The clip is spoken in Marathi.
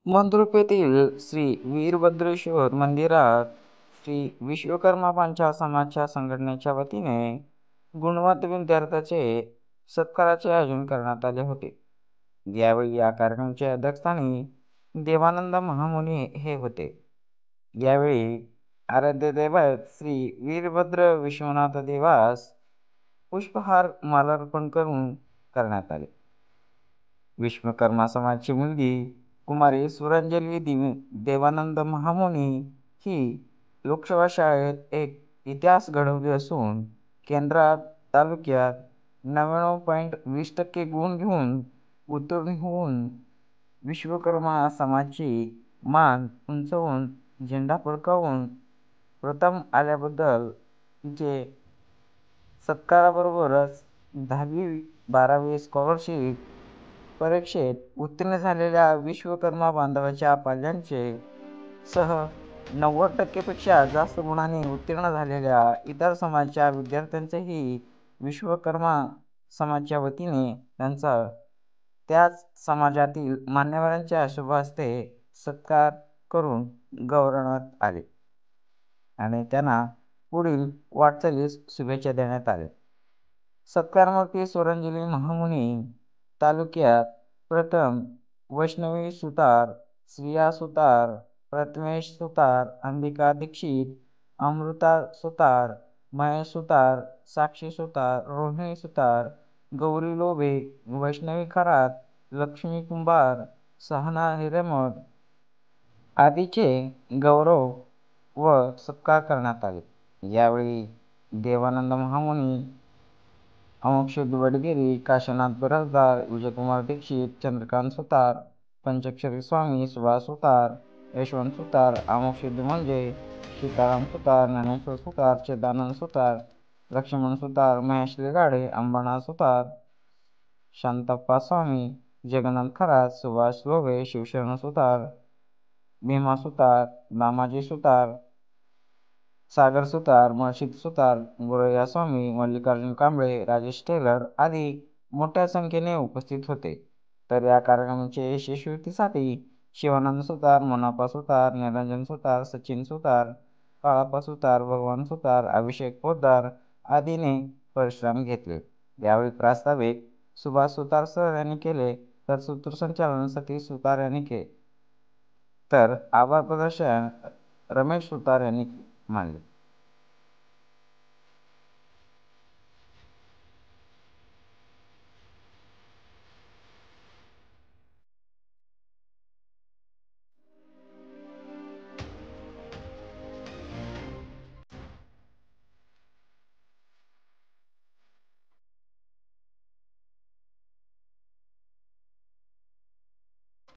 मंद्रुप येथील श्री वीरभद्रेश्वर मंदिरात श्री विश्वकर्मा पंचाल समाजच्या संघटनेच्या वतीने गुणवंत विद्यार्थ्यांचे सत्काराचे आयोजन करण्यात आले होते. यावेळी या कार्यक्रमाचे अध्यक्षस्थानी देवानंद महामुनी हे होते. यावेळी आराध्य दैवत श्री वीरभद्र विश्वनाथ देवास पुष्पहार मालार्पण करण्यात आले. विश्वकर्मा समाजाची मुलगी कुमारी सुरांजली देवानंद महामुनी ही लोकसेवा शाळेत एक इतिहास घडवली असून केंद्रात तालुक्यात 99.20% गुण घेऊन उत्तीर्ण होऊन विश्वकर्मा समाजाची मान उंचावून झेंडा फडकावून प्रथम आल्याबद्दल तिचे सत्काराबरोबरच 10वी-12वी स्कॉलरशिप परीक्षेत उत्तीर्ण झालेल्या विश्वकर्मा बांधवांच्या पाल्यांचे सह 90% पेक्षा जास्त गुणांनी उत्तीर्ण झालेल्या इतर समाजाच्या विद्यार्थ्यांचाही विश्वकर्मा समाजाच्या वतीने त्याच समाजातील मान्यवरांच्या शुभ हस्ते सत्कार करून गौरवण्यात आले आणि त्यांना पुढील वाटचालीस शुभेच्छा देण्यात आल्या. सत्कारमूर्ती सुरांजली महामुनी तालुक्यात प्रथम वैष्णवी सुतार, श्रिया सुतार, प्रथमेश सुतार, अंबिका दीक्षित, अमृता सुतार, महेश सुतार, साक्षी सुतार, रोहिणी सुतार, गौरी लोभे, वैष्णवी खरात, लक्ष्मी कुंभार, सहना हिरेमठ आदींचे गौरव व सत्कार करण्यात आले. यावेळी देवानंद महामुनी, अमोक्षद वडगिरी, काशीनाथ बिराजदार, विजयकुमार दीक्षित, चंद्रकांत सुतार, पंचाक्षरी स्वामी, सुभाष सुतार, यशवंत सुतार, अमोक्षद मंजे, सीताराम सुतार, ज्ञानेश्वर सुतार, चिदानंद सुतार, लक्ष्मण सुतार, महेश लिगाडे, अंबरनाथ सुतार, शांतप्पा स्वामी, जगन्नाथ खरात, सुभाष लोभे, शिवशरण सुतार, भीमा सुतार, दामाजी सुतार, सागर सुतार, मळशीत सुतार, गुरయ్య स्वामी, मल्लिकार्जुन कांबळे, राजेश टेलर आदी मोठ्या संख्येने उपस्थित होते. तर या कार्यक्रमाच्या यशस्वीतेसाठी शिवानंद सुतार, मुनाप्पा सुतार, निरंजन सुतार, सचिन सुतार, काळाप्पा सुतार, भगवान सुतार, अभिषेक पोद्दार आदींनी परिश्रम घेतले. यावेळी प्रास्ताविक सुभाष सुतार सर यांनी केले तर सूत्रसंचालन सतीश सुतार यांनी केले तर आभार प्रदर्शन रमेश सुतार यांनी मानले.